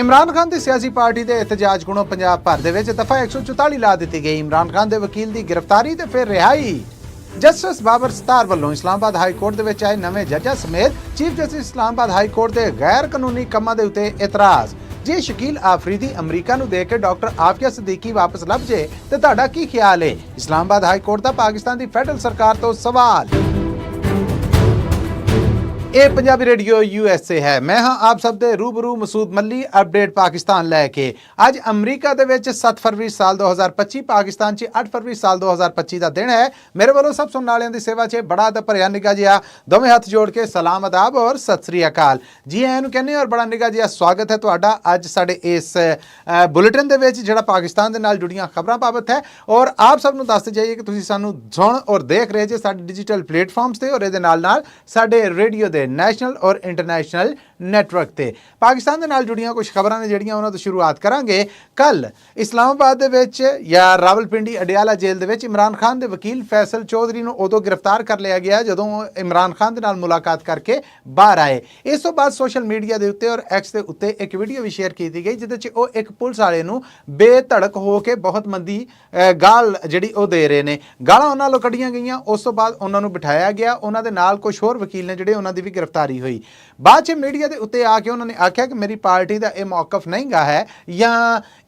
इमरान खान की सियासी पार्टी के एहतजाज गुणों पंजाब भर दे विच दफा 144 ला दी गई। इमरान खान के वकील की गिरफ्तारी ते फिर रिहाई। जस्टिस बाबर सत्तार वालों इस्लामाबाद हाई कोर्ट दे विच आए नवे जजां समेत chief justice Islamabad high court के गैर कानूनी कामां दे उत्ते एतराज़। जे शकील आफरीदी अमरीका नूं देख के डॉक्टर आफिया सदीकी वापस लभ जे ते तुहाडा की ख्याल है? इस्लामाबाद हाई कोर्ट का पाकिस्तान की फैडरल सरकार तो सवाल। ये पंजाबी रेडियो USA है। मैं हाँ आप सब दे रूबरू मसूद मल्ली अपडेट पाकिस्तान लैके। अज अमरीका दे विच 7 फरवरी साल 2025 पाकिस्तान च 8 फरवरी साल 2025 का दिन है। मेरे वालों सब सुनने वालों की सेवा च बड़ा भरिया निगा जिहा दोवें हथ जोड़ के सलाम अदाब और सत श्री अकाल जी आयां नूं कहने और बड़ा निगा जिहा स्वागत है तुहाडा अज साडे इस बुलेटिन दे विच जिहड़ा पाकिस्तान दे नाल जुड़ियां खबरां बाबत है। और आप सब नूं दसदे जाइए कि तुसीं सानूं सुण और देख रहे जे साडे डिजिटल प्लेटफॉर्म्स ते और इहदे नाल साडे रेडियो दे नैशनल और इंटरनेशनल नेटवर्क ते पाकिस्तान दे नाल जुड़ियां कुछ खबरां ने जिहड़ियां उन्हां तों शुरुआत करांगे। कल इस्लामाबाद दे विच या रावलपिंडी अडियाला जेल दे विच इमरान खान दे वकील फैसल चौधरी नूं उदों गिरफ्तार कर लिया गया जदों इमरान खान दे नाल मुलाकात करके बाहर आए। इस तों बाद सोशल मीडिया दे उत्ते और एक्स दे उत्ते एक वीडियो भी शेयर की गई जिहदे च ओह एक पुलिस वाले नूं बेधड़क हो के बहुत मंदी गाल जिहड़ी ओह दे रहे ने। गालां उन्हां नालों कढ़ियां गईयां। उस तों बाद उन्हां नूं बिठाया गया। उन्हां दे नाल कुछ होर वकील ने जिहड़े उन्हां दी भी गिरफ्तारी हुई। बाद च मीडिया के उत्ते आके उन्होंने आख्या कि मेरी पार्टी का यह मौकफ नहीं गा है या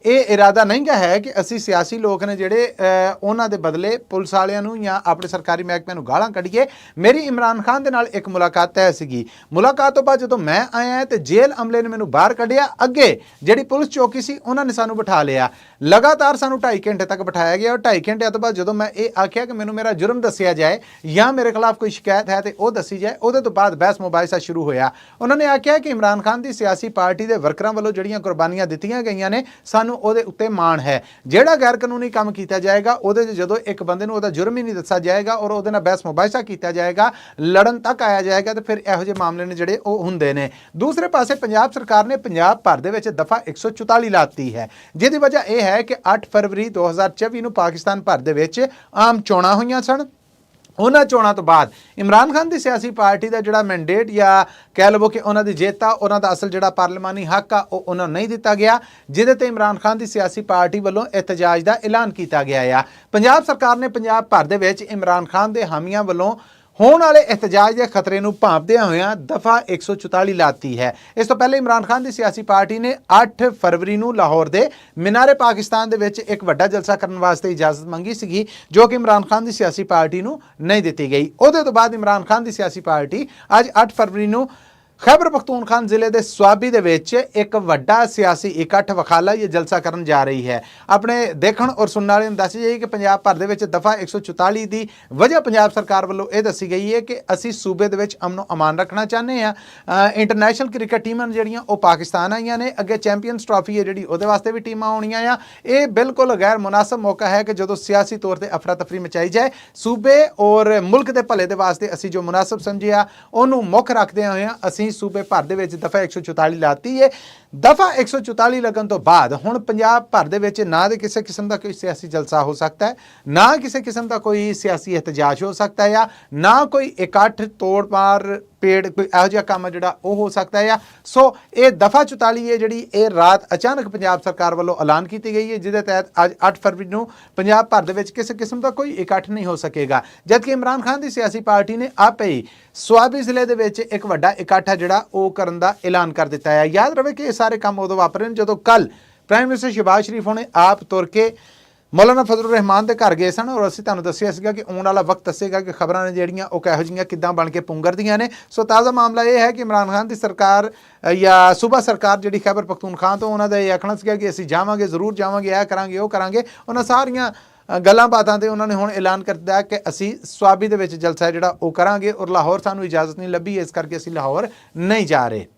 ये इरादा नहीं गा है कि असी सियासी लोग ने जिहड़े उन्हां दे बदले पुलिस वालियां नूं या अपने सरकारी महकमे नूं गालां कढ़ीए। मेरी इमरान खान दे नाल एक मुलाकात तय सीगी। मुलाकात तो बाद जदों मैं आया तो जेल अमले ने मैनूं बाहर कढ़िया। अगे जिहड़ी पुलिस चौकी सी उन्होंने सानूं बिठा लिया। लगातार सानूं 2.5 घंटे तक बिठाया गया और 2.5 घंटे तो बाद जदों मैं ये आख्या कि मैनूं मेरा जुर्म दस्सिया जाए या मेरे खिलाफ कोई शिकायत है तो वह दसी जाए। उहदे तो बाद बहस मुबाहिसा शुरू होया। उन्होंने आख्या कि इमरान खान की सियासी पार्टी के वर्करां वालों जिहड़ियां कुर्बानियां दित्तियां गईयां ने सानूं उहदे उत्ते माण है। जिहड़ा गैर कानूनी काम किया जाएगा उहदे जदों एक बंदे नूं उहदा जुर्म ही नहीं दस्सा जाएगा और उहदे नाल बहस मुबाहिसा किया जाएगा लड़न तक आया जाएगा तो फिर इहो जिहे मामले ने जिहड़े ओह हुंदे ने। दूसरे पासे पंजाब सरकार ने पंजाब भर दे विच दफा 144 लाती है जिहदी वजह यह है कि 8 फरवरी 2024 नूं पाकिस्तान भर दे विच आम चोणां होईयां सन। उन्हां चोणां तो बाद इमरान खान की सियासी पार्टी का जिहड़ा मैंडेट या कह लवो कि उन्हां दी जित आ उन्हां दा असल जिहड़ा पार्लिमानी हक आ ओह उन्हां नहीं दिता गया जिहदे ते इमरान खान की सियासी पार्टी वालों एहतजाज का ऐलान किया गया। पंजाब सरकार ने पंजाब भर दे विच इमरान खान के हामियां वालों होने वाले एहतजाज के खतरे को भांपदियां होइयां दफा 144 लाती है। इस तो पहले इमरान खान की सियासी पार्टी ने 8 फरवरी नूं लाहौर के मीनारे पाकिस्तान दे विच एक वड्डा जलसा करने वास्ते इजाजत मंगी सी जो कि इमरान खान की सियासी पार्टी नूं नहीं दी गई। उहदे तो बाद इमरान खान की सियासी पार्टी अज 8 फरवरी नूं खैबर पख्तूनख्वा जिले के स्वाबी दे विच एक वड्डा सियासी इकट्ठ वखाला ये जलसा करन जा रही है। अपने देखण और सुनने वाले दस जाइए कि पंजाब भर दे विच दफा 144 की वजह पंजाब सरकार वालों ये दसी गई है कि असी सूबे दे विच अमनो अमान रखना चाहते हैं। इंटरनेशनल क्रिकेट टीमां जिहड़ियां ओह पाकिस्तान आईयां ने। अगे चैंपीयंस ट्रॉफी है जिहड़ी उहदे वास्ते भी टीमां आउणियां आ। ये बिल्कुल गैर मुनासिब मौका है कि जदों सियासी तौर पर अफरा तफरी मचाई जाए सूबे और मुल्क के भले के वास्ते असी जो मुनासिब समझिया उन्होंने मुख रखदे होए असी सूबे भर दे विच दफा 144 लाती है। दफा 144 लगन तो बाद हुण पंजाब भर दे विच ना दे किसी किस्म का कोई सियासी जलसा हो सकता है ना किसी किस्म का कोई सियासी एहतजाज हो सकता है या ना कोई इकट्ठ तोड़ मार पेड़ कोई इहो जिहा काम जिहड़ा ओह हो सकता है। सो ये दफा 44 है जिहड़ी ये रात अचानक पंजाब सरकार वालों ऐलान की गई है जिहदे तहत अज 8 फरवरी नूं पंजाब भर दे विच किसी किस्म का कोई इकट्ठ नहीं हो सकेगा। जबकि इमरान खान की सियासी पार्टी ने आपे ही स्वाबी जिले दे विच एक वड्डा इकट्ठ है जिहड़ा ओह करन दा ऐलान कर दिता है। याद रहे कि ये सारे काम उदों वापरे जदों कल प्राइम मिनिस्टर शहबाज शरीफ ने आप तुर के मौलाना फजलुर रहमान के घर गए सन और असीं तुहानूं दस्सिया सीगा कि आउण वाला वक्त दस्सेगा कि खबरां ने जिहड़ियां ओह किहो जिहियां किद्दां बन के पुंगरदियां ने। सो ताज़ा मामला यह है कि इमरान खान की सरकार या सूबा सरकार जिहड़ी खैबर पख्तूनख्वा तो उन्हां दा यह आखना सीगा कि असीं जावांगे जरूर जावांगे यह करांगे ओह करांगे। उन्हां सारियां गल्लां बातां ते उन्होंने हुण ऐलान कर दिता कि असीं स्वाबी दे विच जलसा जिहड़ा ओह करांगे और लाहौर सानूं इजाजत नहीं लभी इस करके असीं लाहौर नहीं जा रहे।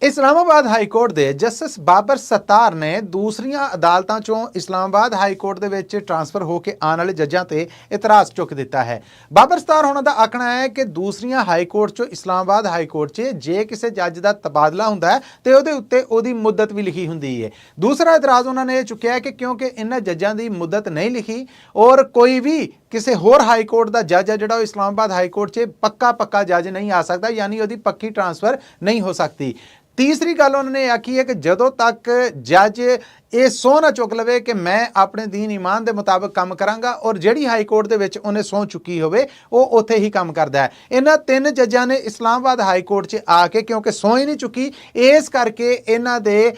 इस्लामाबाद हाई कोर्ट के जस्टिस बाबर सत्तार ने दूसरियां अदालतों चों इस्लामाबाद हाई कोर्ट के विच ट्रांसफर होकर आने वाले जजां ते इतराज़ चुक दिता है। बाबर सत्तार होना का आखना है कि दूसरियां हाई कोर्ट चों इस्लामाबाद हाई कोर्ट च जे किसी जज का तबादला हुंदा है तो उहदे उत्ते उहदी मुद्दत भी लिखी हुंदी है। दूसरा इतराज़ उन्होंने यह चुकिया है कि क्योंकि इन्हां जजां की मुद्दत नहीं लिखी और कोई भी ਕਿਸੇ ਹੋਰ ਹਾਈ ਕੋਰਟ ਦਾ ਜੱਜ ਹੈ ਜਿਹੜਾ ਉਹ ਇਸਲਾਮਾਬਾਦ ਹਾਈ ਕੋਰਟ 'ਚ ਪੱਕਾ ਜੱਜ ਨਹੀਂ ਆ ਸਕਦਾ, ਯਾਨੀ ਉਹਦੀ ਪੱਕੀ ਟ੍ਰਾਂਸਫਰ ਨਹੀਂ ਹੋ ਸਕਦੀ। ਤੀਸਰੀ ਗੱਲ ਉਹਨਾਂ ਨੇ ਆਖੀ ਹੈ ਕਿ ਜਦੋਂ ਤੱਕ ਜੱਜ ਇਹ ਸਹੁੰ ਨਾ ਚੁੱਕ ਲਵੇ ਕਿ ਮੈਂ ਆਪਣੇ ਦੀਨ ਈਮਾਨ ਦੇ ਮੁਤਾਬਕ ਕੰਮ ਕਰਾਂਗਾ ਔਰ ਜਿਹੜੀ ਹਾਈ ਕੋਰਟ ਦੇ ਵਿੱਚ ਉਹਨੇ ਸਹੁੰ ਚੁੱਕੀ ਹੋਵੇ ਉਹ ਉੱਥੇ ਹੀ ਕੰਮ ਕਰਦਾ ਹੈ। ਇਹਨਾਂ 3 ਜੱਜਾਂ ਨੇ ਇਸਲਾਮਾਬਾਦ ਹਾਈ ਕੋਰਟ 'ਚ ਆ ਕੇ ਕਿਉਂਕਿ ਸਹੁੰ ਹੀ ਨਹੀਂ ਚੁੱਕੀ, ਇਸ ਕਰਕੇ ਇਹਨਾਂ ਦੇ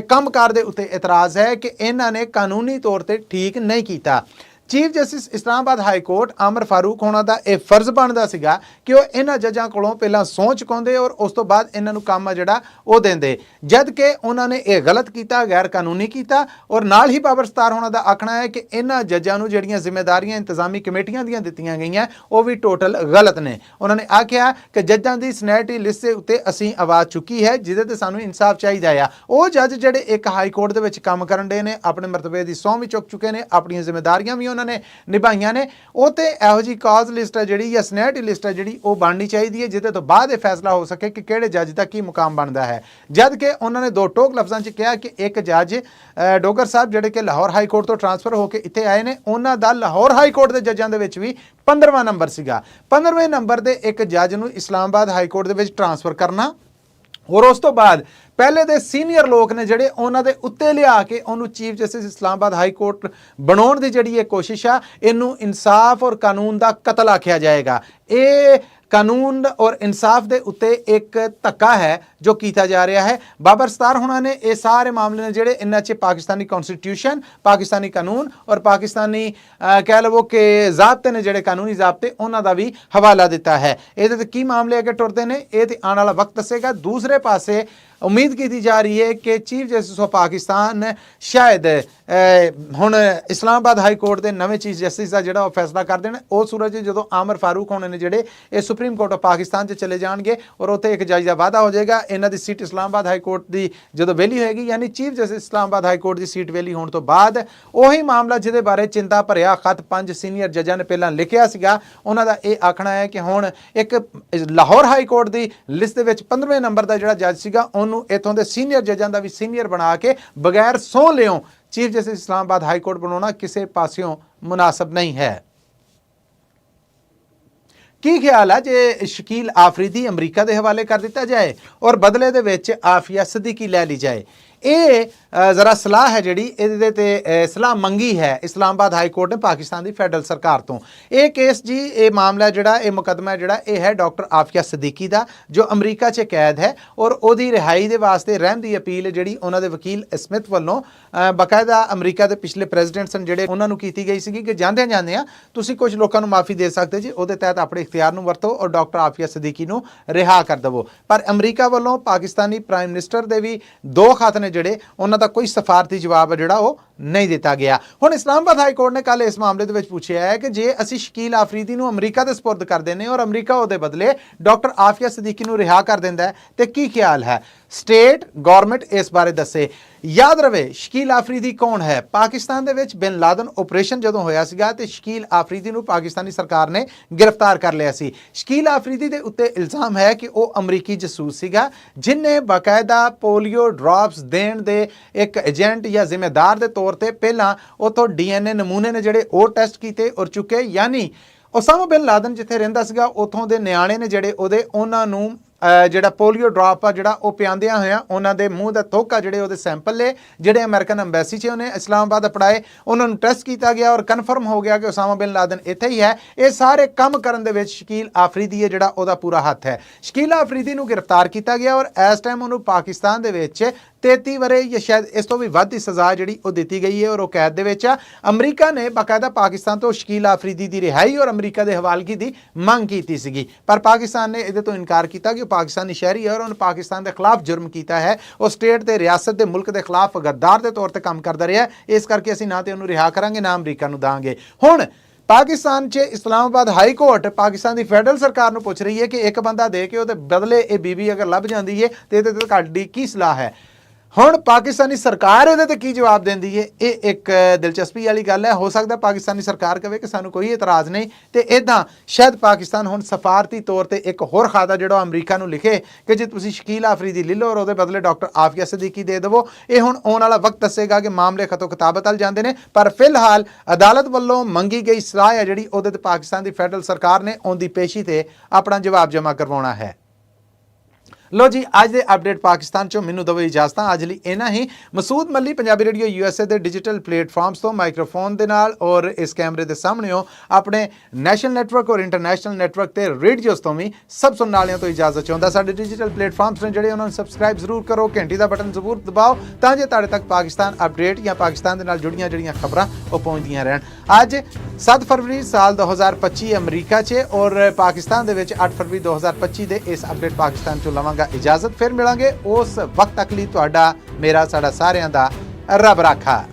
ਕੰਮਕਾਰ ਦੇ ਉੱਤੇ ਇਤਰਾਜ਼ ਹੈ ਕਿ ਇਹਨਾਂ ਨੇ ਕਾਨੂੰਨੀ ਤੌਰ ਤੇ ਠੀਕ ਨਹੀਂ ਕੀਤਾ। Chief justice Islamabad high court Aamir Farooq ਹੋਣਾ ਦਾ ਇਹ ਫਰਜ਼ ਬਣਦਾ ਸੀਗਾ ਕਿ ਉਹ ਇਹਨਾਂ ਜੱਜਾਂ ਕੋਲੋਂ ਪਹਿਲਾਂ ਸਹੁੰ ਚੁਕਾਉਂਦੇ ਔਰ ਉਸ ਤੋਂ ਬਾਅਦ ਇਹਨਾਂ ਨੂੰ ਕੰਮ ਜਿਹੜਾ ਉਹ ਦਿੰਦੇ, ਜਦ ਕਿ ਉਹਨਾਂ ਨੇ ਇਹ ਗਲਤ ਕੀਤਾ, ਗੈਰ ਕਾਨੂੰਨੀ ਕੀਤਾ। ਔਰ ਨਾਲ ਹੀ ਬਾਬਰ ਸਤਾਰ ਹੋਣਾ ਦਾ ਆਖਣਾ ਹੈ ਕਿ ਇਹਨਾਂ ਜੱਜਾਂ ਨੂੰ ਜਿਹੜੀਆਂ ਜ਼ਿੰਮੇਵਾਰੀਆਂ ਇੰਤਜ਼ਾਮੀ ਕਮੇਟੀਆਂ ਦੀਆਂ ਦਿੱਤੀਆਂ ਗਈਆਂ ਉਹ ਵੀ ਟੋਟਲ ਗਲਤ ਨੇ। ਉਹਨਾਂ ਨੇ ਆਖਿਆ ਕਿ ਜੱਜਾਂ ਦੀ ਸਨੈਰਿਟੀ ਲਿਸਟ ਦੇ ਉੱਤੇ ਅਸੀਂ ਆਵਾਜ਼ ਚੁੱਕੀ ਹੈ ਜਿਹਦੇ ਤੇ ਸਾਨੂੰ ਇਨਸਾਫ ਚਾਹੀਦਾ ਆ। ਉਹ ਜੱਜ ਜਿਹੜੇ ਇੱਕ ਹਾਈ ਕੋਰਟ ਦੇ ਵਿੱਚ ਕੰਮ ਕਰਨ ਦੇ ਨੇ, ਆਪਣੇ ਮਰਤਬੇ ਦੀ ਸਹੁੰ ਵੀ ਚੁੱਕ ਚੁੱਕੇ ਨੇ, ਆਪਣੀਆਂ ਜ਼ਿੰਮੇਵਾਰੀਆਂ ਵੀ ਉਹਨਾਂ ਨੇ ਨਿਭਾਈਆਂ ਨੇ, ਉਹ ਤੇ ਇਹੋ ਜਿਹੀ ਕਾਜ਼ ਲਿਸਟ ਹੈ ਜਿਹੜੀ ਜਾਂ ਸਨੈਰਿਟੀ ਲਿਸਟ ਹੈ ਜਿਹੜੀ ਉਹ ਬਣਨੀ ਚਾਹੀਦੀ ਹੈ ਜਿਹਦੇ ਤੋਂ ਬਾਅਦ ਇਹ ਫੈਸਲਾ ਹੋ ਸਕੇ ਕਿ ਕਿਹੜੇ ਜੱਜ ਦਾ ਕੀ ਮੁਕਾਮ ਬਣਦਾ ਹੈ। ਜਦ ਕਿ ਉਹਨਾਂ ਨੇ 2 ਟੋਕ ਲਫ਼ਜ਼ਾਂ 'ਚ ਕਿਹਾ ਕਿ ਇੱਕ ਜੱਜ ਡੋਗਰ ਸਾਹਿਬ ਜਿਹੜੇ ਕਿ ਲਾਹੌਰ ਹਾਈ ਕੋਰਟ ਤੋਂ ਟ੍ਰਾਂਸਫਰ ਹੋ ਕੇ ਇੱਥੇ ਆਏ ਨੇ, ਉਹਨਾਂ ਦਾ ਲਾਹੌਰ ਹਾਈ ਕੋਰਟ ਦੇ ਜੱਜਾਂ ਦੇ ਵਿੱਚ ਵੀ 15ਵਾਂ ਨੰਬਰ ਸੀਗਾ। 15ਵੇਂ ਨੰਬਰ ਦੇ ਇੱਕ ਜੱਜ ਨੂੰ ਇਸਲਾਮਾਬਾਦ ਹਾਈ ਕੋਰਟ ਦੇ ਵਿੱਚ ਟ੍ਰਾਂਸਫਰ ਕਰਨਾ ਔਰ ਉਸ ਤੋਂ ਬਾਅਦ ਪਹਿਲੇ ਦੇ ਸੀਨੀਅਰ ਲੋਕ ਨੇ ਜਿਹੜੇ ਉਹਨਾਂ ਦੇ ਉੱਤੇ ਲਿਆ ਕੇ ਉਹਨੂੰ chief justice Islamabad high court ਬਣਾਉਣ ਦੀ ਜਿਹੜੀ ਇਹ ਕੋਸ਼ਿਸ਼ ਆ, ਇਹਨੂੰ ਇਨਸਾਫ ਔਰ ਕਾਨੂੰਨ ਦਾ ਕਤਲ ਆਖਿਆ ਜਾਏਗਾ। ਇਹ ਕਾਨੂੰਨ ਔਰ ਇਨਸਾਫ ਦੇ ਉੱਤੇ ਇੱਕ ਧੱਕਾ ਹੈ ਜੋ ਕੀਤਾ ਜਾ ਰਿਹਾ ਹੈ। ਬਾਬਰ ਸਤਾਰ ਹੋਣਾ ਨੇ ਇਹ ਸਾਰੇ ਮਾਮਲੇ ਨੇ ਜਿਹੜੇ ਇਹਨਾਂ 'ਚ ਪਾਕਿਸਤਾਨੀ ਕਨਸਟੀਟਿਊਸ਼ਨ, ਪਾਕਿਸਤਾਨੀ ਕਾਨੂੰਨ ਔਰ ਪਾਕਿਸਤਾਨੀ ਕਹਿ ਲਵੋ ਕਿ ਜ਼ਾਬਤੇ ਨੇ ਜਿਹੜੇ ਕਾਨੂੰਨੀ ਜ਼ਾਬਤੇ, ਉਹਨਾਂ ਦਾ ਵੀ ਹਵਾਲਾ ਦਿੱਤਾ ਹੈ। ਇਹਦੇ ਤੇ ਕੀ ਮਾਮਲੇ ਅੱਗੇ ਟੁਰਦੇ ਨੇ ਇਹ ਤੇ ਆਉਣ ਵਾਲਾ ਵਕਤ ਦੱਸੇਗਾ। ਦੂਸਰੇ ਪਾਸੇ ਉਮੀਦ ਕੀਤੀ ਜਾ ਰਹੀ ਹੈ ਕਿ ਚੀਫ ਜਸਟਿਸ ਆਫ ਪਾਕਿਸਤਾਨ ਸ਼ਾਇਦ ਹੁਣ ਇਸਲਾਮਾਬਾਦ ਹਾਈ ਕੋਰਟ ਦੇ ਨਵੇਂ ਚੀਫ ਜਸਟਿਸ ਦਾ ਜਿਹੜਾ ਉਹ ਫੈਸਲਾ ਕਰ ਦੇਣ। ਉਹ ਸੂਰਜ ਜਦੋਂ ਆਮਰ ਫਾਰੂਕ ਹੋਣੇ ਨੇ ਜਿਹੜੇ ਇਹ ਸੁਪਰੀਮ ਕੋਰਟ ਆਫ ਪਾਕਿਸਤਾਨ 'ਚ ਚਲੇ ਜਾਣਗੇ ਔਰ ਉੱਥੇ ਇੱਕ ਜੱਜ ਦਾ ਵਾਅਦਾ ਹੋ ਜਾਏਗਾ। ਇਹਨਾਂ ਦੀ ਸੀਟ ਇਸਲਾਮਾਬਾਦ ਹਾਈ ਕੋਰਟ ਦੀ ਜਦੋਂ ਵਿਹਲੀ ਹੋਏਗੀ, ਯਾਨੀ chief justice Islamabad high court ਦੀ ਸੀਟ ਵਿਹਲੀ ਹੋਣ ਤੋਂ ਬਾਅਦ ਉਹੀ ਮਾਮਲਾ ਜਿਹਦੇ ਬਾਰੇ ਚਿੰਤਾ ਭਰਿਆ ਖਤ 5 ਸੀਨੀਅਰ ਜੱਜਾਂ ਨੇ ਪਹਿਲਾਂ ਲਿਖਿਆ ਸੀਗਾ, ਉਹਨਾਂ ਦਾ ਇਹ ਆਖਣਾ ਹੈ ਕਿ ਹੁਣ ਇੱਕ ਲਾਹੌਰ ਹਾਈ ਕੋਰਟ ਦੀ ਲਿਸਟ ਦੇ ਵਿੱਚ 15ਵੇਂ ਨੰਬਰ ਦਾ ਜਿਹੜਾ ਜੱਜ ਸੀਗਾ ਉਹਨੂੰ ਇੱਥੋਂ ਦੇ ਸੀਨੀਅਰ ਜੱਜਾਂ ਦਾ ਵੀ ਸੀਨੀਅਰ ਬਣਾ ਕੇ ਬਗੈਰ ਸਹੁੰ ਲਿਓ chief justice Islamabad high court ਬਣਾਉਣਾ ਕਿਸੇ ਪਾਸਿਓਂ ਮੁਨਾਸਬ ਨਹੀਂ ਹੈ। ਕੀ ਖਿਆਲ ਹੈ ਜੇ ਸ਼ਕੀਲ ਆਫਰੀਦੀ ਅਮਰੀਕਾ ਦੇ ਹਵਾਲੇ ਕਰ ਦਿੱਤਾ ਜਾਏ ਔਰ ਬਦਲੇ ਦੇ ਵਿੱਚ ਆਫੀਆ ਸਦੀਕੀ ਲੈ ਲਈ ਜਾਏ? ਇਹ ਜ਼ਰਾ ਸਲਾਹ ਹੈ ਜਿਹੜੀ ਇਹਦੇ ਤੇ ਸਲਾਹ ਮੰਗੀ ਹੈ ਇਸਲਾਮਾਬਾਦ ਹਾਈ ਕੋਰਟ ਨੇ ਪਾਕਿਸਤਾਨ ਦੀ ਫੈਡਰਲ ਸਰਕਾਰ ਤੋਂ। ਇਹ ਕੇਸ ਜੀ, ਇਹ ਮਾਮਲਾ ਜਿਹੜਾ, ਇਹ ਮੁਕੱਦਮਾ ਜਿਹੜਾ ਇਹ ਹੈ ਡਾਕਟਰ ਆਫੀਆ ਸਦੀਕੀ ਦਾ, ਜੋ ਅਮਰੀਕਾ 'ਚ ਕੈਦ ਹੈ ਔਰ ਉਹਦੀ ਰਿਹਾਈ ਦੇ ਵਾਸਤੇ ਰਹਿਮ ਦੀ ਅਪੀਲ ਜਿਹੜੀ ਉਹਨਾਂ ਦੇ ਵਕੀਲ ਸਮਿਥ ਵੱਲੋਂ ਬਾਕਾਇਦਾ ਅਮਰੀਕਾ ਦੇ ਪਿਛਲੇ ਪ੍ਰੈਜ਼ੀਡੈਂਟ ਸਨ ਜਿਹੜੇ, ਉਹਨਾਂ ਨੂੰ ਕੀਤੀ ਗਈ ਸੀਗੀ ਕਿ ਜਾਂਦਿਆਂ ਤੁਸੀਂ ਕੁਝ ਲੋਕਾਂ ਨੂੰ ਮਾਫੀ ਦੇ ਸਕਦੇ ਜੀ, ਉਹਦੇ ਤਹਿਤ ਆਪਣੇ ਇਖਤਿਆਰ ਨੂੰ ਵਰਤੋ ਔਰ ਡਾਕਟਰ ਆਫੀਆ ਸਦੀਕੀ ਨੂੰ ਰਿਹਾ ਕਰ ਦੇਵੋ। ਪਰ ਅਮਰੀਕਾ ਵੱਲੋਂ ਪਾਕਿਸਤਾਨੀ ਪ੍ਰਾਈਮ ਮਿਨਿਸਟਰ ਦੇ ਵੀ 2 ਖਤ ਨੇ ਜਿਹੜੇ, ਉਹਨਾਂ ਦਾ ਕੋਈ ਸਫਾਰਤੀ ਜਵਾਬ ਜਿਹੜਾ ਉਹ ਨਹੀਂ ਦਿੱਤਾ ਗਿਆ। ਹੁਣ ਇਸਲਾਮਾਬਾਦ ਹਾਈ ਕੋਰਟ ਨੇ ਕੱਲ ਇਸ ਮਾਮਲੇ ਦੇ ਵਿੱਚ ਪੁੱਛਿਆ ਹੈ ਕਿ ਜੇ ਅਸੀਂ ਸ਼ਕੀਲ ਆਫਰੀਦੀ ਨੂੰ ਅਮਰੀਕਾ ਦੇ ਸਪੁਰਦ ਕਰ ਦਿੰਦੇ ਔਰ ਅਮਰੀਕਾ ਉਹਦੇ ਬਦਲੇ ਡਾਕਟਰ ਆਫੀਆ ਸਦੀਕੀ ਨੂੰ ਰਿਹਾ ਕਰ ਦਿੰਦਾ ਤੇ ਕੀ ਖਿਆਲ ਹੈ? ਸਟੇਟ ਗਵਰਨਮੈਂਟ ਇਸ ਬਾਰੇ ਦੱਸੇ। ਯਾਦ ਰਵੇ ਸ਼ਕੀਲ ਆਫਰੀਦੀ ਕੌਣ ਹੈ? ਪਾਕਿਸਤਾਨ ਦੇ ਵਿੱਚ ਬਿਨ ਲਾਦਨ ਆਪਰੇਸ਼ਨ ਜਦੋਂ ਹੋਇਆ ਸੀਗਾ ਤੇ ਸ਼ਕੀਲ ਆਫਰੀਦੀ ਨੂੰ ਪਾਕਿਸਤਾਨੀ ਸਰਕਾਰ ਨੇ ਗ੍ਰਿਫਤਾਰ ਕਰ ਲਿਆ ਸੀ। ਸ਼ਕੀਲ ਆਫਰੀਦੀ ਦੇ ਉੱਤੇ ਇਲਜ਼ਾਮ ਹੈ ਕਿ ਉਹ ਅਮਰੀਕੀ ਜਸੂਸ ਸੀਗਾ ਜਿਨਨੇ ਬਾਕਾਇਦਾ ਪੋਲੀਓ ਡ੍ਰੌਪਸ ਦੇਣ ਦੇ ਇੱਕ ਏਜੰਟ ਜਾਂ ਜ਼ਿੰਮੇਦਾਰ ਦੇ ਤੌਰ ਤੇ ਪਹਿਲਾਂ ਉਥੋਂ DNA ਨਮੂਨੇ ਨੇ ਜਿਹੜੇ ਉਹ ਟੈਸਟ ਕੀਤੇ ਔਰ ਚੁੱਕੇ, ਯਾਨੀ ਉਸਾਮਾ ਬਿਨ ਲਾਦਨ ਜਿੱਥੇ ਰਹਿੰਦਾ ਸੀਗਾ ਉਥੋਂ ਦੇ ਨਿਆਣੇ ਨੇ ਜਿਹੜੇ ਉਹਦੇ, ਉਹਨਾਂ ਨੂੰ ਜਿਹੜਾ ਪੋਲੀਓ ਡ੍ਰੌਪ ਆ ਜਿਹੜਾ ਉਹ ਪਿਆਉਂਦਿਆਂ ਹੋਇਆਂ ਉਹਨਾਂ ਦੇ ਮੂੰਹ ਦਾ ਥੋਕਾ ਜਿਹੜੇ ਉਹਦੇ ਸੈਂਪਲ ਲਏ, ਜਿਹੜੇ ਅਮਰੀਕਨ ਐਮਬੈਸੀ 'ਚ ਉਹਨੇ ਇਸਲਾਮਾਬਾਦ ਅਪੜਾਏ, ਉਹਨਾਂ ਨੂੰ ਟੈਸਟ ਕੀਤਾ ਗਿਆ ਔਰ ਕਨਫਰਮ ਹੋ ਗਿਆ ਕਿ ਉਸਾਮਾ ਬਿਨ ਲਾਦਨ ਇੱਥੇ ਹੀ ਹੈ। ਇਹ ਸਾਰੇ ਕੰਮ ਕਰਨ ਦੇ ਵਿੱਚ ਸ਼ਕੀਲ ਆਫਰੀਦੀ ਹੈ ਜਿਹੜਾ ਉਹਦਾ ਪੂਰਾ ਹੱਥ ਹੈ। ਸ਼ਕੀਲ ਆਫਰੀਦੀ ਨੂੰ ਗ੍ਰਿਫਤਾਰ ਕੀਤਾ ਗਿਆ ਔਰ ਇਸ ਟਾਈਮ ਉਹਨੂੰ ਪਾਕਿਸਤਾਨ ਦੇ ਵਿੱਚ 33 ਵਰੇ ਜਾਂ ਸ਼ਾਇਦ ਇਸ ਤੋਂ ਵੀ ਵੱਧ ਦੀ ਸਜ਼ਾ ਜਿਹੜੀ ਉਹ ਦਿੱਤੀ ਗਈ ਹੈ ਔਰ ਉਹ ਕੈਦ ਦੇ ਵਿੱਚ ਆ। ਅਮਰੀਕਾ ਨੇ ਬਾਕਾਇਦਾ ਪਾਕਿਸਤਾਨ ਤੋਂ ਸ਼ਕੀਲ ਆਫਰੀਦੀ ਦੀ ਰਿਹਾਈ ਔਰ ਅਮਰੀਕਾ ਦੇ ਹਵਾਲਗੀ ਦੀ ਮੰਗ ਕੀਤੀ ਸੀਗੀ, ਪਰ ਪਾਕਿਸਤਾਨ ਨੇ ਇਹਦੇ ਤੋਂ ਇਨਕਾਰ ਕੀਤਾ ਕਿ ਉਹ ਪਾਕਿਸਤਾਨੀ ਸ਼ਹਿਰੀ ਹੈ ਔਰ ਉਹਨੇ ਪਾਕਿਸਤਾਨ ਦੇ ਖਿਲਾਫ ਜੁਰਮ ਕੀਤਾ ਹੈ। ਉਹ ਸਟੇਟ ਤੇ ਰਿਆਸਤ ਦੇ ਮੁਲਕ ਦੇ ਖਿਲਾਫ ਗੱਦਾਰ ਦੇ ਤੌਰ ਤੇ ਕੰਮ ਕਰਦਾ ਰਿਹਾ, ਇਸ ਕਰਕੇ ਅਸੀਂ ਨਾ ਤੇ ਉਹਨੂੰ ਰਿਹਾ ਕਰਾਂਗੇ ਨਾ ਅਮਰੀਕਾ ਨੂੰ ਦਾਂਗੇ। ਹੁਣ ਪਾਕਿਸਤਾਨ 'ਚ ਇਸਲਾਮਾਬਾਦ ਹਾਈ ਕੋਰਟ ਪਾਕਿਸਤਾਨ ਦੀ ਫੈਡਰਲ ਸਰਕਾਰ ਨੂੰ ਪੁੱਛ ਰਹੀ ਹੈ ਕਿ ਇੱਕ ਬੰਦਾ ਦੇ ਕੇ ਉਹਦੇ ਬਦਲੇ ਇਹ ਬੀਬੀ ਅਗਰ ਲੱਭ ਜਾਂਦੀ ਹੈ ਤੇ ਇਹਦੇ ਤੇ ਤੁਹਾਡੀ ਕੀ ਸਲਾਹ ਹੈ? ਹੁਣ ਪਾਕਿਸਤਾਨੀ ਸਰਕਾਰ ਇਹਦੇ ਤੇ ਕੀ ਜਵਾਬ ਦਿੰਦੀ ਹੈ, ਇਹ ਇੱਕ ਦਿਲਚਸਪੀ ਵਾਲੀ ਗੱਲ ਹੈ। ਹੋ ਸਕਦਾ ਪਾਕਿਸਤਾਨੀ ਸਰਕਾਰ ਕਹੇ ਕਿ ਸਾਨੂੰ ਕੋਈ ਇਤਰਾਜ਼ ਨਹੀਂ, ਤੇ ਇਦਾਂ ਸ਼ਾਇਦ ਪਾਕਿਸਤਾਨ ਹੁਣ ਸਫਾਰਤੀ ਤੌਰ ਤੇ ਇੱਕ ਹੋਰ ਖਾਤਾ ਜਿਹੜਾ ਅਮਰੀਕਾ ਨੂੰ ਲਿਖੇ ਕਿ ਜੇ ਤੁਸੀਂ ਸ਼ਕੀਲ ਆਫਰੀਦੀ ਲੈ ਲਓ ਔਰ ਉਹਦੇ ਬਦਲੇ ਡਾਕਟਰ ਆਫੀਆ ਸਦੀਕੀ ਦੇ ਦੇਵੋ। ਇਹ ਹੁਣ ਆਉਣ ਵਾਲਾ ਵਕਤ ਦੱਸੇਗਾ ਕਿ ਮਾਮਲੇ ਖਤੋ ਕਿਤਾਬਤ ਵੱਲ ਜਾਂਦੇ ਨੇ, ਪਰ ਫਿਲਹਾਲ ਅਦਾਲਤ ਵੱਲੋਂ ਮੰਗੀ ਗਈ ਸਲਾਹ ਹੈ ਜਿਹੜੀ ਉਹਦੇ ਤੇ ਪਾਕਿਸਤਾਨ ਦੀ ਫੈਡਰਲ ਸਰਕਾਰ ਨੇ ਉਹਦੀ ਪੇਸ਼ੀ ਤੇ ਆਪਣਾ ਜਵਾਬ ਜਮ੍ਹਾਂ ਕਰਵਾਉਣਾ ਹੈ। ਲੋ ਜੀ, ਅੱਜ ਦੇ ਅਪਡੇਟ ਪਾਕਿਸਤਾਨ ਚੋਂ ਮੈਨੂੰ ਦਵੋ ਇਜਾਜ਼ਤਾਂ। ਅੱਜ ਲਈ ਇਹਨਾਂ ਹੀ। ਮਸੂਦ ਮੱਲੀ ਪੰਜਾਬੀ ਰੇਡੀਓ USA ਦੇ ਡਿਜੀਟਲ ਪਲੇਟਫਾਰਮਸ ਤੋਂ ਮਾਈਕ੍ਰੋਫੋਨ ਦੇ ਨਾਲ ਔਰ ਇਸ ਕੈਮਰੇ ਦੇ ਸਾਹਮਣੇੋਂ ਆਪਣੇ ਨੈਸ਼ਨਲ ਨੈਟਵਰਕ ਔਰ ਇੰਟਰਨੈਸ਼ਨਲ ਨੈਟਵਰਕ ਤੇ ਰੇਡੀਓਸ ਤੋਂ ਵੀ ਸਭ ਸੁਣਨ ਵਾਲਿਆਂ ਤੋਂ ਇਜਾਜ਼ਤ ਚਾਹੁੰਦਾ। ਸਾਡੇ ਡਿਜੀਟਲ ਪਲੇਟਫਾਰਮਸ ਨੇ ਜਿਹੜੇ ਉਹਨਾਂ ਨੂੰ ਸਬਸਕ੍ਰਾਈਬ ਜ਼ਰੂਰ ਕਰੋ, ਘੰਟੀ ਦਾ ਬਟਨ ਜ਼ਰੂਰ ਦਬਾਓ ਤਾਂ ਜੇ ਤੁਹਾਡੇ ਤੱਕ ਪਾਕਿਸਤਾਨ ਅਪਡੇਟ ਜਾਂ ਪਾਕਿਸਤਾਨ ਦੇ ਨਾਲ ਜੁੜੀਆਂ ਜਿਹੜੀਆਂ ਖਬਰਾਂ ਉਹ ਪਹੁੰਚਦੀਆਂ ਰਹਿਣ। ਅੱਜ 7 ਫਰਵਰੀ ਸਾਲ 2025 ਅਮਰੀਕਾ 'ਚ ਔਰ ਪਾਕਿਸਤਾਨ ਦੇ ਵਿੱਚ 8 ਫਰਵਰੀ 2025 ਦੇ ਇਸ ਅਪਡੇਟ ਪਾਕਿਸਤਾਨ 'ਚੋਂ ਲਵਾਂਗਾ ਇਜਾਜ਼ਤ। ਫਿਰ ਮਿਲਾਂਗੇ ਉਸ ਵਕਤ ਤੱਕ ਲਈ ਤੁਹਾਡਾ ਮੇਰਾ ਸਾਡਾ ਸਾਰਿਆਂ ਦਾ ਰੱਬ ਰਾਖਾ।